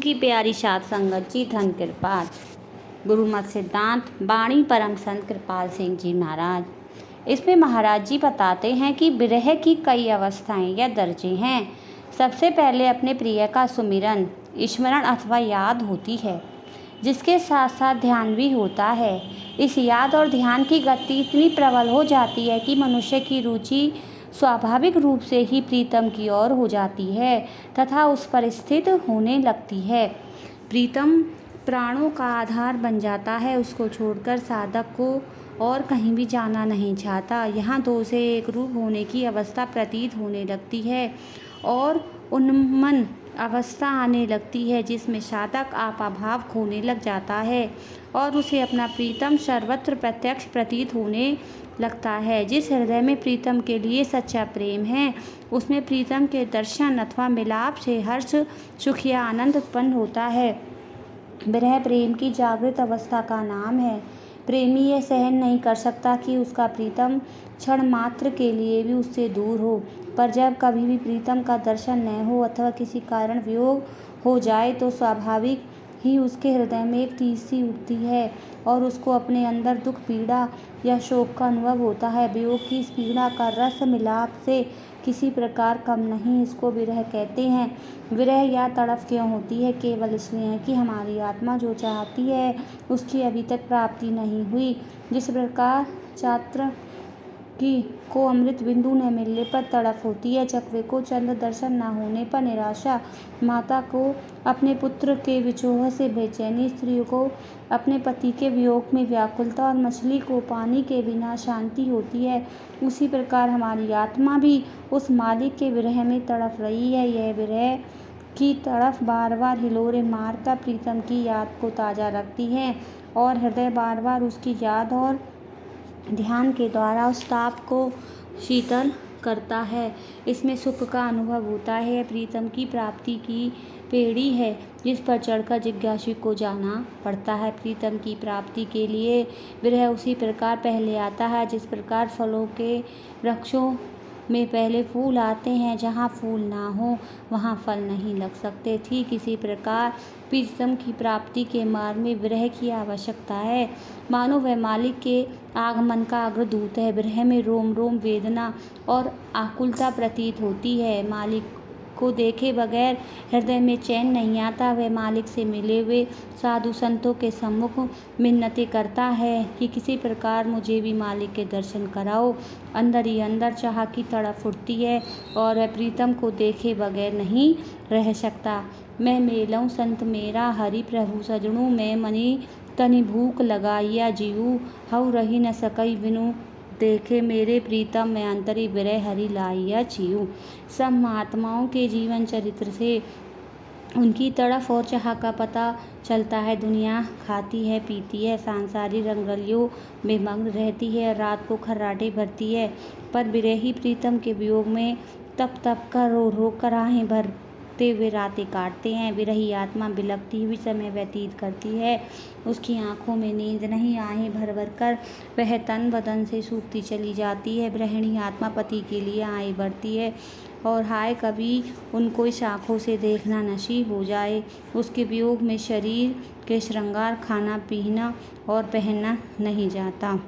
की प्यारी साध संगत जी, धन कृपाल गुरुमत सिद्धांत बाणी परम संत कृपाल सिंह जी महाराज। इसमें महाराज जी बताते हैं कि विरह की कई अवस्थाएं या दर्जे हैं। सबसे पहले अपने प्रिय का सुमिरन, स्मरण अथवा याद होती है, जिसके साथ साथ ध्यान भी होता है। इस याद और ध्यान की गति इतनी प्रबल हो जाती है कि मनुष्य की रुचि स्वाभाविक रूप से ही प्रीतम की ओर हो जाती है तथा उस पर स्थित होने लगती है। प्रीतम प्राणों का आधार बन जाता है। उसको छोड़कर साधक को और कहीं भी जाना नहीं चाहता। यहाँ दो से एक रूप होने की अवस्था प्रतीत होने लगती है और उन्मन अवस्था आने लगती है, जिसमें साधक आपाभाव खोने लग जाता है और उसे अपना प्रीतम सर्वत्र प्रत्यक्ष प्रतीत होने लगता है। जिस हृदय में प्रीतम के लिए सच्चा प्रेम है, उसमें प्रीतम के दर्शन अथवा मिलाप से हर्ष, सुख या आनंद उत्पन्न होता है। विरह प्रेम की जागृत अवस्था का नाम है। प्रेमी यह सहन नहीं कर सकता कि उसका प्रीतम क्षण मात्र के लिए भी उससे दूर हो, पर जब कभी भी प्रीतम का दर्शन न हो अथवा किसी कारण वियोग हो जाए तो स्वाभाविक ही उसके हृदय में एक टीस सी उठती है और उसको अपने अंदर दुख, पीड़ा या शोक का अनुभव होता है। वियोग की इस पीड़ा का रस मिलाप से किसी प्रकार कम नहीं। इसको विरह कहते हैं। विरह या तड़फ क्यों होती है? केवल इसलिए कि हमारी आत्मा जो चाहती है उसकी अभी तक प्राप्ति नहीं हुई। जिस प्रकार छात्र को अमृत बिंदु न मिलने पर तड़फ होती है, चकवे को चंद्र दर्शन न होने पर निराशा, माता को अपने पुत्र के विछोह से बेचैनी, स्त्री को अपने पति के वियोग में व्याकुलता और मछली को पानी के बिना शांति होती है, उसी प्रकार हमारी आत्मा भी उस मालिक के विरह में तड़फ रही है। यह विरह की तड़फ बार बार हिलोरे मारकर प्रीतम की याद को ताज़ा रखती है और हृदय बार बार उसकी याद और ध्यान के द्वारा उस ताप को शीतल करता है। इसमें सुख का अनुभव होता है। प्रीतम की प्राप्ति की पेड़ी है जिस पर चढ़कर जिज्ञासु को जाना पड़ता है। प्रीतम की प्राप्ति के लिए विरह उसी प्रकार पहले आता है जिस प्रकार फलों के वृक्षों में पहले फूल आते हैं। जहाँ फूल ना हो वहाँ फल नहीं लग सकते। ठीक इसी प्रकार प्रीतम की प्राप्ति के मार्ग में विरह की आवश्यकता है। मानो वह मालिक के आगमन का अग्रदूत है। विरह में रोम रोम वेदना और आकुलता प्रतीत होती है। मालिक को देखे बगैर हृदय में चैन नहीं आता। वह मालिक से मिले हुए साधु संतों के सम्मुख मिन्नतें करता है कि किसी प्रकार मुझे भी मालिक के दर्शन कराओ। अंदर ही अंदर चाह की तड़फ उठती है और वह प्रीतम को देखे बगैर नहीं रह सकता। मैं मेलऊँ संत मेरा हरि प्रभु सजणु, मैं मनी तनि भूख लगाइया जीऊ, हऊ रही न सकई बिनु देखे मेरे प्रीतम, में अंतरी विरह हरि लाइया छियू। सब महात्माओं के जीवन चरित्र से उनकी तड़फ और चाह का पता चलता है। दुनिया खाती है, पीती है, सांसारिक रंगलियों में मग्न रहती है, रात को खर्राटे भरती है, पर विरही प्रीतम के वियोग में तप तप कर रो कर आहें भरते हुए रातें काटते हैं। विरही आत्मा बिलखती हुई समय व्यतीत करती है। उसकी आंखों में नींद नहीं, आहें भर भर कर वह तन बदन से सूखती चली जाती है। गृहिणी आत्मा पति के लिए आहें भरती है और हाय कभी उनको इस आँखों से देखना नसीब हो जाए। उसके वियोग में शरीर के श्रृंगार, खाना पीना और पहनना नहीं जाता।